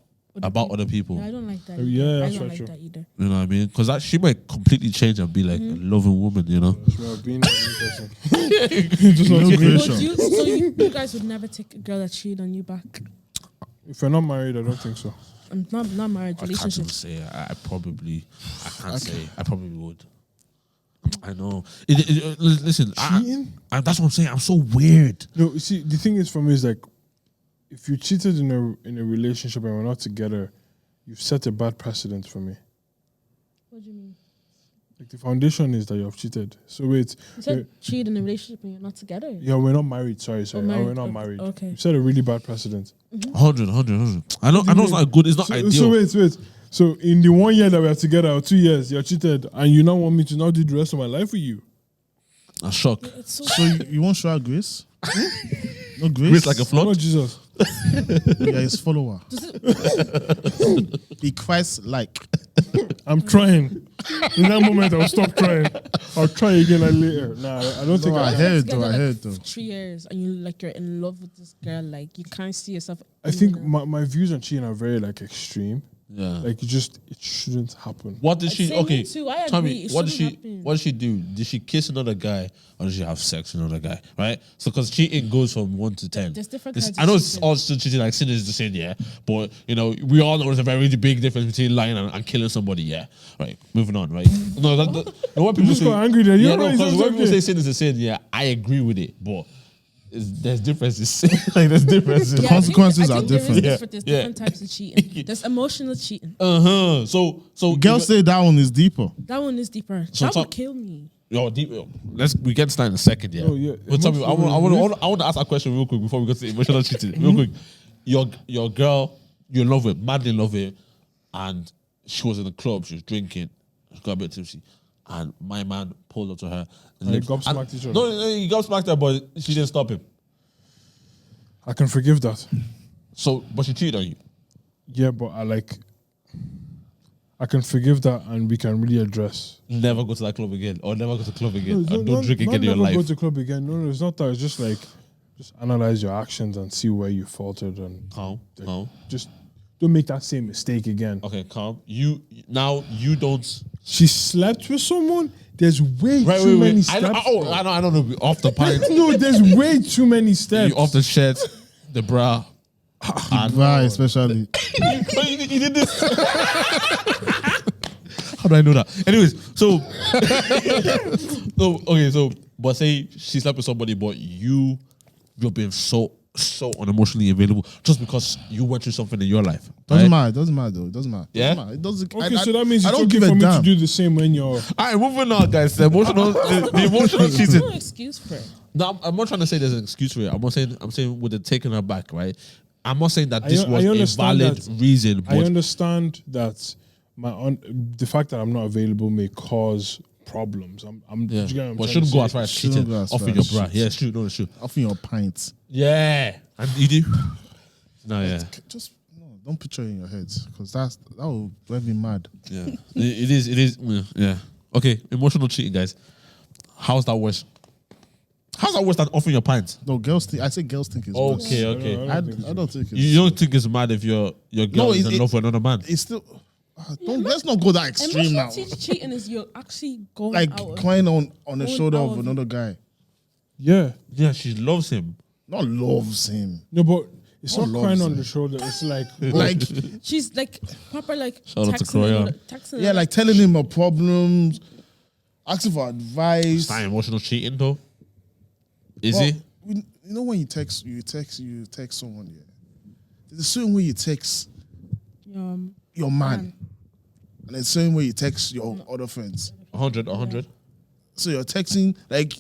S3: other people.
S1: Yeah, I don't like that.
S2: Yeah,
S1: either.
S2: that's
S1: I don't
S2: right,
S1: like
S2: true.
S1: that either.
S3: You know what I mean? Because she might completely change and be like a loving woman. You know?
S2: Well, being a new person. Just not
S4: No
S2: to be-
S4: creation.
S1: So you guys would never take a girl that cheated on you back?
S2: If you're not married, I don't think so.
S1: I'm not married.
S3: I can't even
S1: Relationship.
S3: say. I can't say. I probably would. I know. Listen,
S2: Cheating?
S3: that's what I'm saying. I'm so weird.
S2: No, you see, the thing is for me is like, if you cheated in a relationship and we're not together, you've set a bad precedent for me.
S1: What do you mean?
S2: Like the foundation is that you have cheated. So wait,
S1: You said cheat in a relationship and you're not together.
S2: yeah, we're not married. Sorry,
S1: married.
S2: we're not
S1: Okay,
S2: married.
S1: okay.
S2: You set a really bad precedent.
S3: 100. I know it's not good. It's not
S2: So,
S3: ideal.
S2: so wait. So in the 1 year that we're together, or 2 years, you're cheated, and you now want me to now do the rest of my life with you?
S3: I'm shocked.
S1: It's so
S4: So you won't show her grace? No grace?
S3: Grace like a
S2: I'm
S3: flood.
S2: not Jesus.
S4: Yeah, his follower. Be Christ-like.
S2: I'm trying. In that moment, I'll stop trying. I'll try again like later. Nah, I don't think
S4: No,
S2: I
S4: I
S2: can.
S4: heard
S1: together
S4: though. I
S1: like
S4: heard though.
S1: 3 years and you like you're in love with this girl, like you can't see yourself.
S2: I think
S1: anywhere.
S2: my views on cheating are very like extreme.
S3: Yeah.
S2: Like it shouldn't happen.
S3: What did she?
S1: Say me
S3: Okay,
S1: too, I
S3: tell
S1: agree,
S3: me.
S1: it
S3: What did she?
S1: shouldn't happen.
S3: What did she do? Did she kiss another guy or did she have sex with another guy? Right. So because cheating goes from 1 to 10.
S1: There's different kinds of
S3: I know it's
S1: cheating.
S3: all still cheating. Like sin is the sin, yeah. But you know, we all know there's a very big difference between lying and killing somebody, yeah. Right. Moving on, right. No, no, when people
S2: just
S3: say,
S2: got angry there.
S3: yeah,
S2: You're
S3: no,
S2: right,
S3: because
S2: it's
S3: when people
S2: okay.
S3: say sin is a sin, yeah, I agree with it, but there's differences. Like there's differences.
S4: The consequences are different.
S1: There's different types of cheating. There's emotional cheating.
S3: So
S4: Girls say that one is deeper.
S1: That one is deeper.
S3: So
S1: That
S3: talk-
S1: would kill me.
S3: we get started in a second, yeah.
S2: Oh, yeah.
S3: But tell me, I want to ask a question real quick before we go to emotional cheating. Real quick, your girl, you're in love with, madly in love with, and she was in the club, she was drinking, she got a bit tipsy, and my man pulled up to her
S2: And they gobsmacked each other.
S3: No, he gobsmacked her, but she didn't stop him.
S2: I can forgive that.
S3: So, but she cheated on you.
S2: Yeah, but I can forgive that, and we can really address.
S3: Never go to that club again, or never go to the club again, or
S2: No,
S3: don't drink again in your
S2: never
S3: life.
S2: go to club again. No, it's not that. It's just like, just analyze your actions and see where you faltered, and
S3: Calm.
S2: just don't make that same mistake again.
S3: Okay, calm. You don't.
S2: She slept with someone. There's way too many steps.
S3: I don't know. Off the pint,
S2: No, there's way too many steps.
S3: you off the shirt, the bra.
S4: Right, especially.
S3: You did this. How do I know that? Anyways, but say she slept with somebody, but you've been so unemotionally available just because you went through something in your life.
S4: Doesn't
S3: right?
S4: matter. Doesn't matter though. It doesn't matter.
S3: Yeah?
S4: Doesn't matter. It doesn't.
S2: Okay, so that means
S4: I
S2: it's
S4: don't
S2: okay
S4: give
S2: for
S4: a
S2: me to
S4: damn.
S2: do the same when you're.
S3: All right, moving on, guys. The emotional
S1: There's
S3: cheating.
S1: no excuse for it.
S3: No, I'm not trying to say there's an excuse for it. I'm saying with it taking her back, right? I'm not saying that this
S2: I
S3: was a
S2: understand
S3: valid
S2: that.
S3: reason,
S2: I
S3: but
S2: understand that the fact that I'm not available may cause problems.
S3: yeah.
S2: do you get what I'm
S3: But
S2: trying
S3: shouldn't
S2: to
S3: go
S2: say?
S3: as far as
S4: Shouldn't
S3: cheating
S4: go as
S3: off
S4: far
S3: in your
S4: as
S3: bra.
S4: cheating.
S3: Yeah, it's true. No, it's true.
S4: Offering your pints.
S3: Yeah, and you do. No, yeah,
S4: Just don't picture it in your head because that will drive me mad.
S3: yeah. It is. Yeah. Okay, emotional cheating, guys. How's that worse? How's that worse than offering your pints?
S4: No, girls think. I say girls think it's worse.
S3: Okay, okay.
S2: I
S4: I
S2: don't think
S4: don't think it's.
S3: You don't think it's mad if your girl
S4: No,
S3: is in love with another man?
S4: It's still. Let's not go that extreme now.
S1: Emotional cheating is you're actually going
S4: Like
S1: out.
S4: crying on the
S1: Going
S4: shoulder
S1: out
S4: of
S1: of-
S4: another guy.
S2: Yeah.
S3: Yeah, she loves him.
S4: Not loves him.
S2: No, but it's
S4: What
S2: not crying
S4: loves
S2: on
S4: it?
S2: the shoulder. It's like,
S4: Like
S1: She's like proper like
S3: Shout out to
S1: texting
S3: Croya.
S1: another- texting
S4: yeah,
S1: another-
S4: like telling him her problems, asking for advice.
S3: It's not emotional cheating though. Is
S4: Well,
S3: it?
S4: You know when you text someone, yeah. There's a certain way you text your man, and there's a certain way you text your other friends.
S3: 100.
S4: So you're texting like,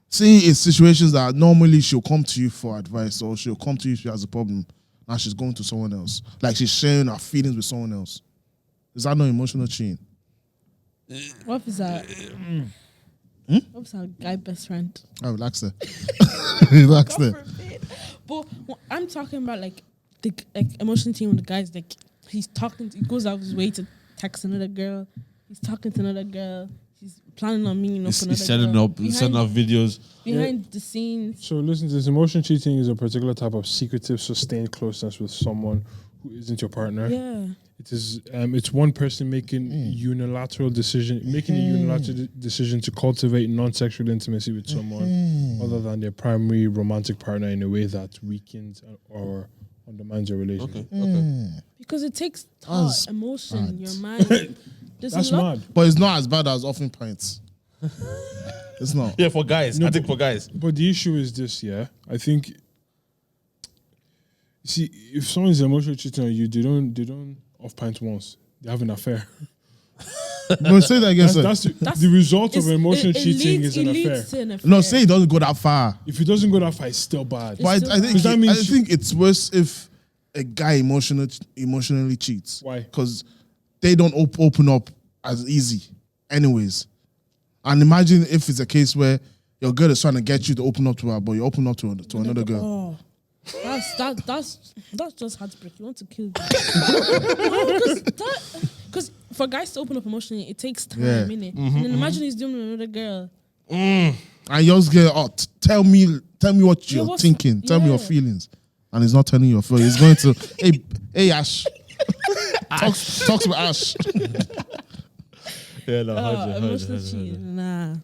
S4: see, in situations that normally she'll come to you for advice or she'll come to you if she has a problem. Now she's going to someone else, like she's sharing her feelings with someone else. Is that not emotional cheating?
S1: What if it's a what if it's a guy best friend?
S4: I relax there. Relax
S1: God
S4: there.
S1: forbid. But I'm talking about like the emotional team with the guys like he goes out of his way to text another girl. He's talking to another girl. He's planning on meeting up with another
S3: He's setting
S1: girl.
S3: up videos.
S1: behind the scenes.
S2: so listen, this emotion cheating is a particular type of secretive, sustained closeness with someone who isn't your partner.
S1: Yeah.
S2: It is. It's one person making a unilateral decision to cultivate non-sexual intimacy with someone other than their primary romantic partner in a way that weakens or undermines your relationship.
S3: Okay.
S1: Because it takes thought,
S4: That's
S1: emotion, your mind. There's
S2: That's
S1: a lot.
S2: mad.
S4: But it's not as bad as offering pints. It's not.
S3: Yeah, for guys. I think for guys.
S2: But the issue is this, yeah. I think. See, if someone's emotionally cheating on you, they don't off pint once. They have an affair.
S4: No, say that again, sir.
S2: That's the result of
S1: It's-
S2: emotional cheating
S1: leads-
S2: is an
S1: it
S2: affair.
S1: leads to an affair.
S4: No, say it doesn't go that far.
S2: If it doesn't go that far, it's still bad.
S4: But
S1: still
S4: I think
S2: bad. That means
S4: I think it's worse if a guy emotionally cheats.
S2: Why?
S4: Because they don't open up as easy, anyways. And imagine if it's a case where your girl is trying to get you to open up to her, but you open up to another girl.
S1: Oh, that's just heartbreak. You want to kill them. Because for guys to open up emotionally, it takes time,
S4: Yeah.
S1: innit? And then imagine he's doing with another girl.
S4: And yours get, tell me what you're
S1: what's-
S4: thinking. Tell me your
S1: yeah.
S4: feelings. And he's not telling you your feelings. He's going to, hey Ash. Talks with Ash.
S3: Yeah, no,
S1: Emotional cheating, nah.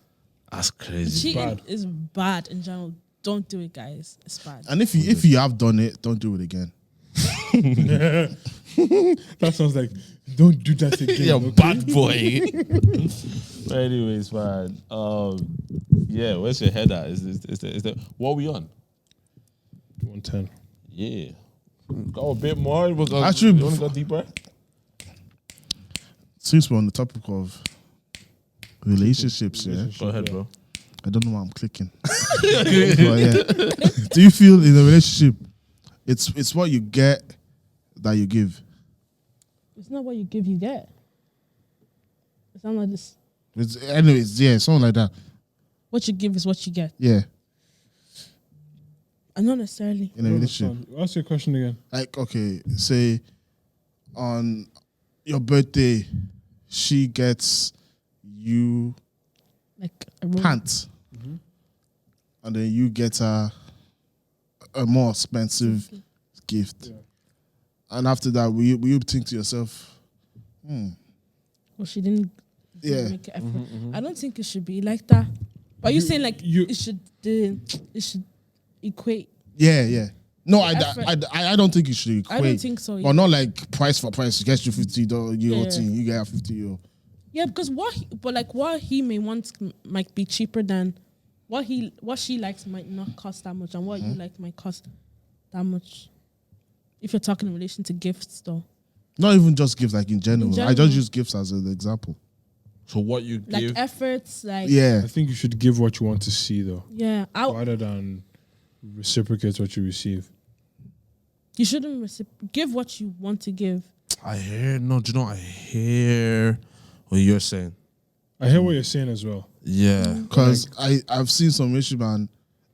S3: That's crazy.
S1: Cheating is bad in general. Don't do it, guys. It's bad.
S4: And if you have done it, don't do it again.
S2: That sounds like, don't do that again.
S3: Yeah,
S2: okay?
S3: bad boy. But anyways, man. Yeah, where's your head at? Is the what are we on?
S2: 110.
S3: Yeah. Go a bit more.
S4: Actually,
S3: you want to go deeper?
S4: Since we're on the topic of relationships, yeah.
S3: Go ahead, bro.
S4: I don't know why I'm clicking. But yeah. Do you feel in a relationship, it's what you get that you give?
S1: It's not what you give, you get. It's not like this.
S4: Anyways, yeah, something like that.
S1: What you give is what you get.
S4: Yeah,
S1: And not necessarily.
S4: in a relationship.
S2: Ask your question again.
S4: Like, okay, say on your birthday, she gets you
S1: Like a room.
S4: pants, and then you get her a more expensive gift.
S2: Yeah.
S4: And after that, will you think to yourself,
S1: Well, she didn't
S4: yeah,
S1: make an effort. I don't think it should be like that. But you saying like it should equate.
S4: yeah. No,
S1: effort.
S4: I don't think you should equate.
S1: I don't think so.
S4: But not like price for price. She gets you $50,
S1: Yeah.
S4: you get her €50.
S1: Yeah, because what he may want might be cheaper than what she likes might not cost that much, and what you like might cost that much. If you're talking in relation to gifts, though,
S4: Not even just gifts, like in general. I
S1: general.
S4: just use gifts as an example.
S3: So what you
S1: like
S3: give?
S1: efforts, like
S4: Yeah.
S2: I think you should give what you want to see, though,
S1: yeah,
S2: rather than reciprocate what you receive.
S1: you shouldn't give what you want to give.
S3: I hear. No, do you know? I hear what you're saying.
S2: I hear what you're saying as well.
S3: Yeah.
S4: Because I've seen some relationship and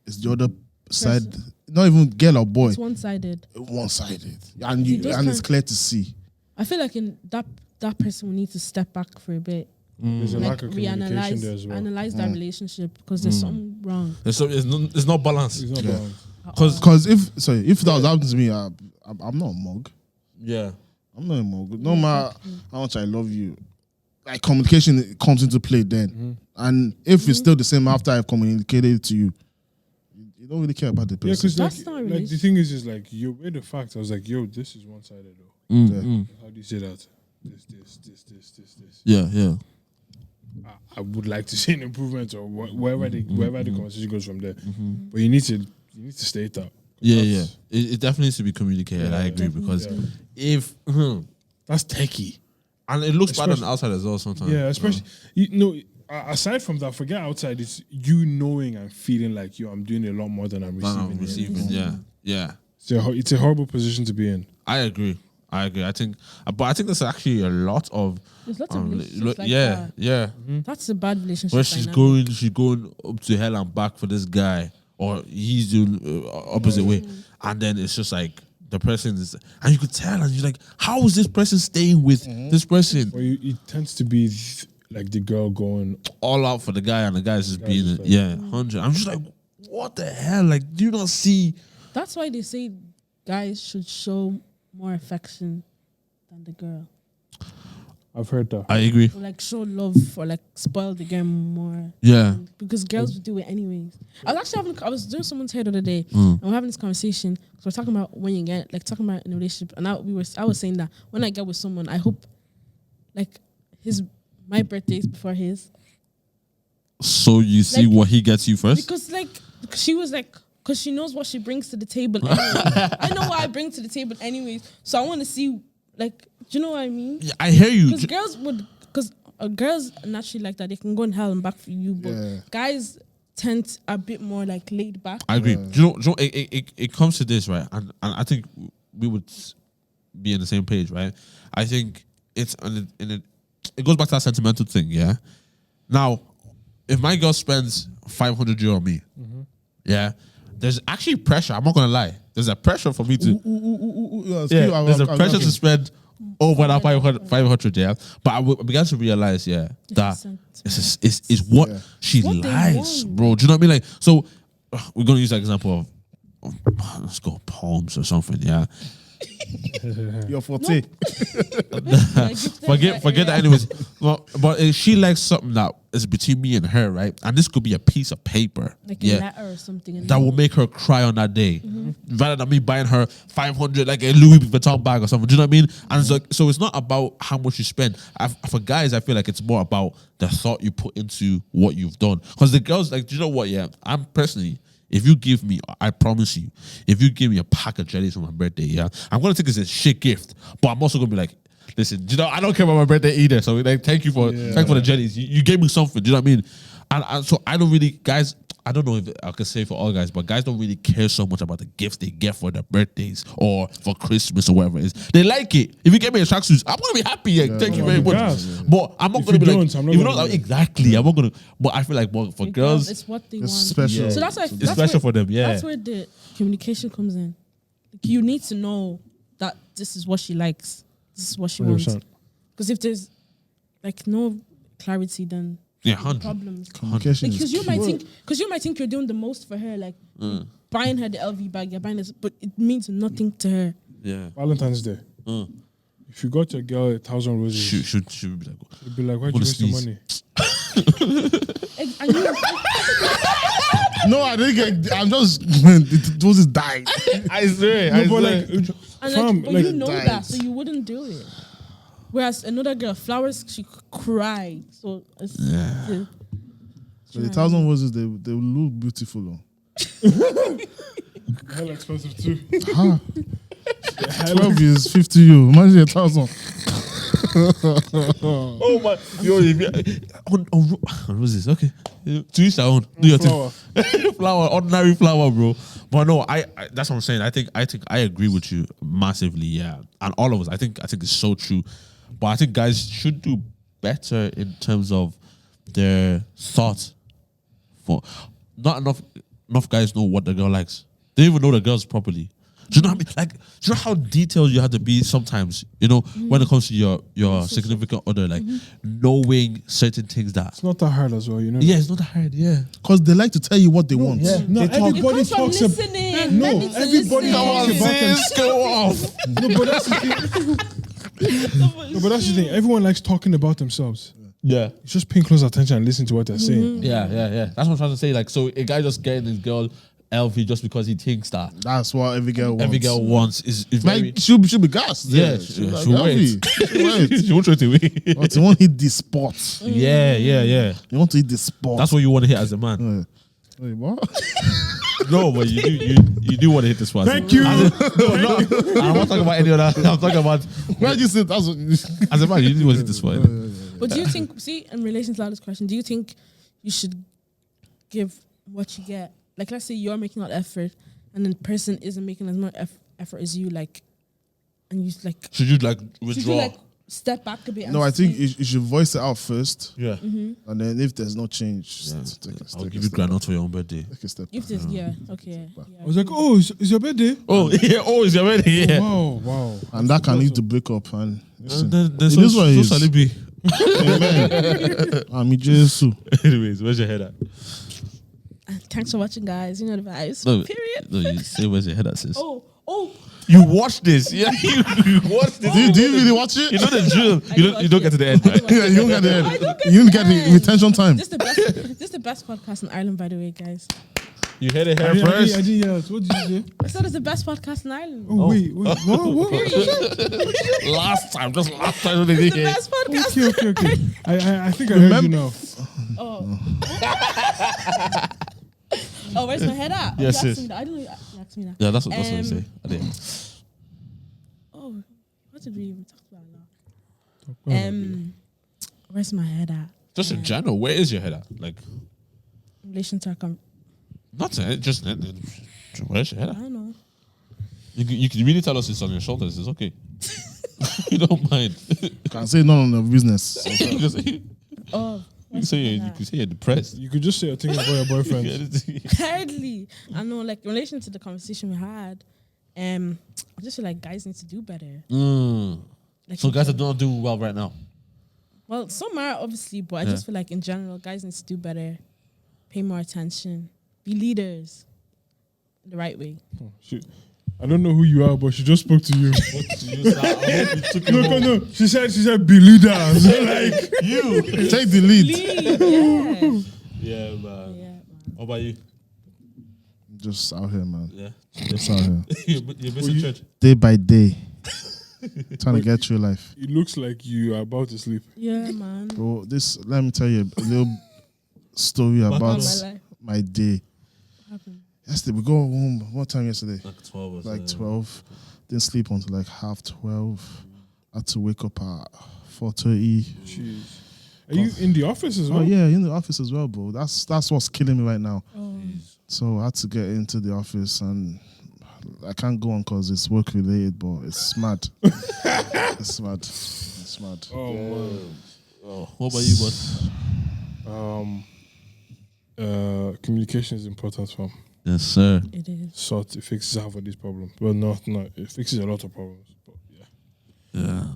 S4: it's the other side, not even girl or boy,
S1: It's one-sided.
S4: one-sided. And
S1: You just
S4: it's
S1: can't-
S4: clear to see.
S1: I feel like in that person will need to step back for a bit,
S2: There's a
S1: like
S2: lack of communication there as well.
S1: analyze that relationship because there's something wrong.
S3: It's not balance.
S2: It's not
S4: Yeah.
S2: balanced.
S4: Because if that was happening to me, I'm not a mug.
S3: Yeah.
S4: I'm not a mug. No matter how much I love you, like communication comes into play then. And if it's still the same after I've communicated it to you, you don't really care about the
S2: Yeah,
S4: person.
S2: because
S1: That's not a
S2: like the
S1: relationship.
S2: thing is like you weigh the fact. I was like, yo, this is one sided though. How do you say that? This.
S3: Yeah.
S2: I would like to see an improvement or wherever the conversation goes from there. But you need to state that.
S3: Yeah.
S2: That's-
S3: It definitely needs to be communicated. I agree because if
S2: That's techie.
S3: and it looks bad on the
S2: Especially-
S3: outside as well sometimes.
S2: Yeah, especially aside from that, forget outside. It's you knowing and feeling like I'm doing a lot more than I'm receiving.
S3: Receiving. Yeah.
S2: It's a horrible position to be in.
S3: I agree. I think there's actually a lot of
S1: There's lots of relationships like
S3: yeah.
S1: that. That's a bad relationship.
S3: Where she's going up to hell and back for this guy, or he's doing opposite way, and then it's just like the person is, and you could tell, and you're like, how is this person staying with this person?
S2: Or it tends to be like the girl going,
S3: All out for the guy, and the guy's just being 100. I'm just like, what the hell? Like, do you not see?
S1: That's why they say guys should show more affection than the girl.
S2: I've heard that.
S3: I agree.
S1: Or like show love or like spoil the girl more.
S3: Yeah.
S1: Because girls would do it anyways. I was doing someone's hair the other day and we're having this conversation. So we're talking about when you get talking about in a relationship, and I was saying that when I get with someone, I hope like my birthday is before his.
S3: So you see
S1: Like-
S3: what he gets you first?
S1: Because she was like, because she knows what she brings to the table anyway. I know what I bring to the table anyways. So I want to see, like, do you know what I mean?
S3: Yeah, I hear you.
S1: Because girls naturally like that. They can go in hell and back for you. But guys tend a bit more like laid back.
S3: I agree. Do you know it comes to this, right? And I think we would be on the same page, right? I think it's it goes back to that sentimental thing, yeah? Now, if my girl spends €500 on me, yeah, there's actually pressure. I'm not going to lie. There's a pressure for me to... there's a pressure to spend over that 500, yeah? But I began to realize, that it's what she
S1: what they
S3: likes,
S1: want.
S3: bro. Do you know what I mean? Like, so we're going to use that example of let's go poems or something, yeah?
S4: Your forte.
S3: Forget that anyways. But if she likes something that is between me and her, right? And this could be a piece of paper,
S1: Like a letter or something. And
S3: that will make her cry on that day, rather than me buying her 500 like a Louis Vuitton bag or something. Do you know what I mean? And so it's not about how much you spend. For guys, I feel like it's more about the thought you put into what you've done. Because the girls, like, do you know what? Yeah, I'm personally, If you give me, I promise you, if you give me a pack of jellies for my birthday, yeah, I'm gonna think it's a shit gift, but I'm also gonna be like, listen, you know, I don't care about my birthday either. So like, thank you for the jellies. You gave me something. Do you know what I mean? And so I don't really, guys. I don't know if I can say for all guys, but guys don't really care so much about the gifts they get for their birthdays or for Christmas or whatever it is. They like it. If you get me a tracksuit, I'm gonna be happy. Yeah, thank you very much. But I'm not gonna be like, exactly. I'm not gonna. But I feel like for girls,
S1: it's what they want.
S4: Special.
S1: So that's why
S3: it's special for them. Yeah,
S1: that's where the communication comes in. Like, you need to know that this is what she likes. This is what she
S2: 100%.
S1: wants. Because if there's like no clarity, then
S3: yeah,
S1: problems.
S4: Communication
S1: Because
S4: is
S1: you
S4: key.
S1: might think you're doing the most for her, like buying her the LV bag, you're buying this, but it means nothing to her.
S3: yeah.
S2: Valentine's Day. If you got your girl 1,000 roses,
S3: Should be like,
S2: she'd be like, why'd you
S3: Wanna
S2: waste your
S3: sneeze.
S2: money?
S1: And you,
S4: No, I didn't get. I'm just. It was died.
S3: I swear.
S2: No, but like,
S1: and
S2: fam,
S1: but
S2: like,
S1: you know
S4: died.
S1: that, so you wouldn't do it. Whereas another girl, flowers, she cried. So it's,
S4: So the 1,000 roses, they will look beautiful.
S2: hell expensive too.
S4: 12 is 50 you. Imagine 1,000.
S3: Oh my! Yo, on roses. Okay, to each their own. Do your
S2: Flower.
S3: thing. Flower, ordinary flower, bro. But no, I that's what I'm saying. I think I agree with you massively. Yeah, and all of us. I think it's so true. But I think guys should do better in terms of their thought. For not enough guys know what the girl likes. They don't even know the girls properly. Do you know what I mean? Like, do you know how detailed you have to be sometimes? You know, when it comes to your significant other, like knowing certain things that.
S2: It's not that hard as well, you know.
S3: Yeah, it's not that hard. Yeah,
S4: Because they like to tell you what they want.
S2: No,
S1: it
S2: everybody
S1: comes from
S2: talks about.
S1: listening.
S2: No,
S1: Men need to
S2: everybody
S1: listen.
S2: talks about them.
S3: go off.
S2: No, but that's the thing. No, but that's the thing. Everyone likes talking about themselves.
S3: Yeah.
S2: It's just paying close attention and listen to what they're saying.
S3: Yeah. That's what I'm trying to say. Like, so a guy just getting his girl LV just because he thinks that
S4: That's what every girl wants.
S3: every girl wants is very.
S4: Like, she'll be gassed.
S3: Yeah,
S4: She'll be like,
S3: she'll wait.
S4: She'll wait.
S3: She won't throw it away.
S4: But you want to hit the spot.
S3: Yeah.
S4: You want to hit the spot.
S3: That's what you want to hit as a man.
S4: Wait, what?
S3: No, but you do want to hit this one.
S2: Thank you.
S3: No, I'm not talking about any other. I'm talking about
S4: Why did you say that's what
S3: as a man. You do want to hit this one.
S1: But do you think, see, in relation to this question, do you think you should give what you get? Like, let's say you're making all the effort and then the person isn't making as much effort as you, like, and you like,
S3: Should you like
S1: should
S3: withdraw?
S1: you like step back a bit? And
S4: No, I think
S1: see?
S4: you should voice it out first.
S3: Yeah.
S4: And then if there's no change,
S3: Yeah.
S4: just take
S3: I'll give you granite for your own birthday.
S4: Take a step
S1: If
S4: back.
S1: there's, yeah, okay.
S2: I was like, oh, it's your birthday?
S3: Oh yeah. Oh, is your birthday? Yeah.
S2: Wow.
S4: And that can lead to break up. And listen,
S3: Then
S4: it is what it is.
S3: shall it be.
S4: I'm Jesus.
S3: Anyways, where's your head at?
S1: Thanks for watching, guys. You know the vibes.
S3: No,
S1: Period.
S3: No, you say where's your head at, sis.
S1: Oh,
S3: You watched this, yeah? You watched this.
S4: Do you really watch it?
S3: You know the drill. You don't get to the end, right?
S4: Yeah, you don't get the
S1: I don't get
S4: you don't
S1: the
S4: get the
S1: end.
S4: retention time.
S1: this is the best podcast in Ireland, by the way, guys.
S3: You heard it
S2: I
S3: here
S2: didn't
S3: first.
S2: hear it. What did you say?
S1: I said it's the best podcast in Ireland.
S2: Oh, wait. What?
S3: Last time when they
S1: It's
S3: did
S1: the
S3: it.
S1: best podcast.
S2: Okay. I think I heard you now.
S1: Oh, where's my head at?
S3: Yes,
S1: you
S3: sis.
S1: asked me that. I didn't know you asked me that.
S3: Yeah, that's what I say. I did.
S1: Oh, what did we even talk about? Where's my head at?
S3: Just in general, where is your head at? Like,
S1: In relation to our
S3: not to it, just where's your head
S1: I
S3: at?
S1: don't know.
S3: You can really tell us it's on your shoulders. It's okay. You don't mind.
S4: Can't say none of the business.
S3: Just say-
S1: Oh,
S3: you can say you're depressed.
S2: You could just say you're thinking about your boyfriend.
S1: hardly. I know, like, in relation to the conversation we had, I just feel like guys need to do better. Like,
S3: So guys are not doing well right now.
S1: well, some are obviously, but I just feel like in general, guys need to do better, pay more attention, be leaders in the right way.
S2: She, I don't know who you are, but she just spoke to you. No. She said be leaders. Like
S4: You take the lead.
S1: Lead, yeah.
S3: Yeah, man.
S1: Yeah, man.
S3: How about you?
S4: Just out here, man.
S3: Yeah.
S4: Just out here.
S3: You're missing church.
S4: Day by day. Trying to get through life.
S2: it looks like you are about to sleep.
S1: Yeah, man.
S4: Bro, let me tell you a little story about
S1: My life.
S4: my day.
S1: What happened?
S4: Yesterday we go home. What time yesterday?
S3: Like 12 or
S4: Like 12. Didn't sleep until like 12:30. Had to wake up at 4:30.
S2: Jeez. Are you in the office as well?
S4: Oh yeah, in the office as well, bro. That's what's killing me right now.
S1: Oh.
S4: So I had to get into the office and I can't go on because it's work related, but it's mad. It's mad. It's mad.
S2: Oh man.
S3: Oh, what about you, boss?
S2: Communication is important, fam.
S3: Yes, sir.
S1: It is.
S2: Sort it fixes half of these problems. Well, no, it fixes a lot of problems. But yeah.
S3: Yeah.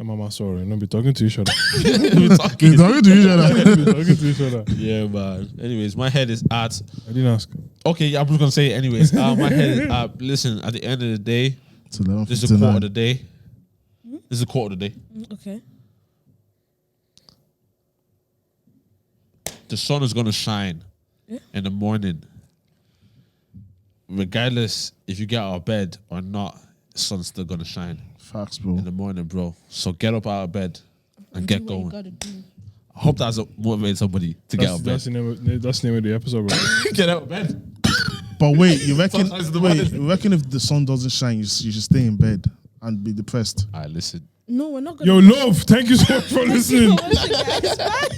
S2: Mama, sorry, don't be talking to each other.
S4: You're talking to each other.
S2: Don't be talking to each other.
S3: Yeah, man. Anyways, my head is at.
S2: I didn't ask.
S3: Okay, yeah, I'm just gonna say it anyways. My head is at. Listen, at the end of the day,
S4: It's 11:59.
S3: this is a quarter of the day. This is a quarter of the day.
S1: Okay.
S3: The sun is gonna shine in the morning. Regardless if you get out of bed or not, the sun's still gonna shine
S4: Facts, bro.
S3: in the morning, bro. So get up out of bed and
S1: Do
S3: get
S1: what you
S3: going.
S1: gotta do.
S3: I hope that's motivated somebody to get out of bed.
S2: That's the name of the episode, bro.
S3: Get out of bed.
S4: But wait, you reckon?
S3: Sometimes the
S4: Wait,
S3: morning.
S4: you reckon if the sun doesn't shine, you should stay in bed and be depressed?
S3: Alright, listen.
S1: No, we're not gonna.
S2: Yo, love, thank you so much for listening.
S1: Listen, guys. Bye.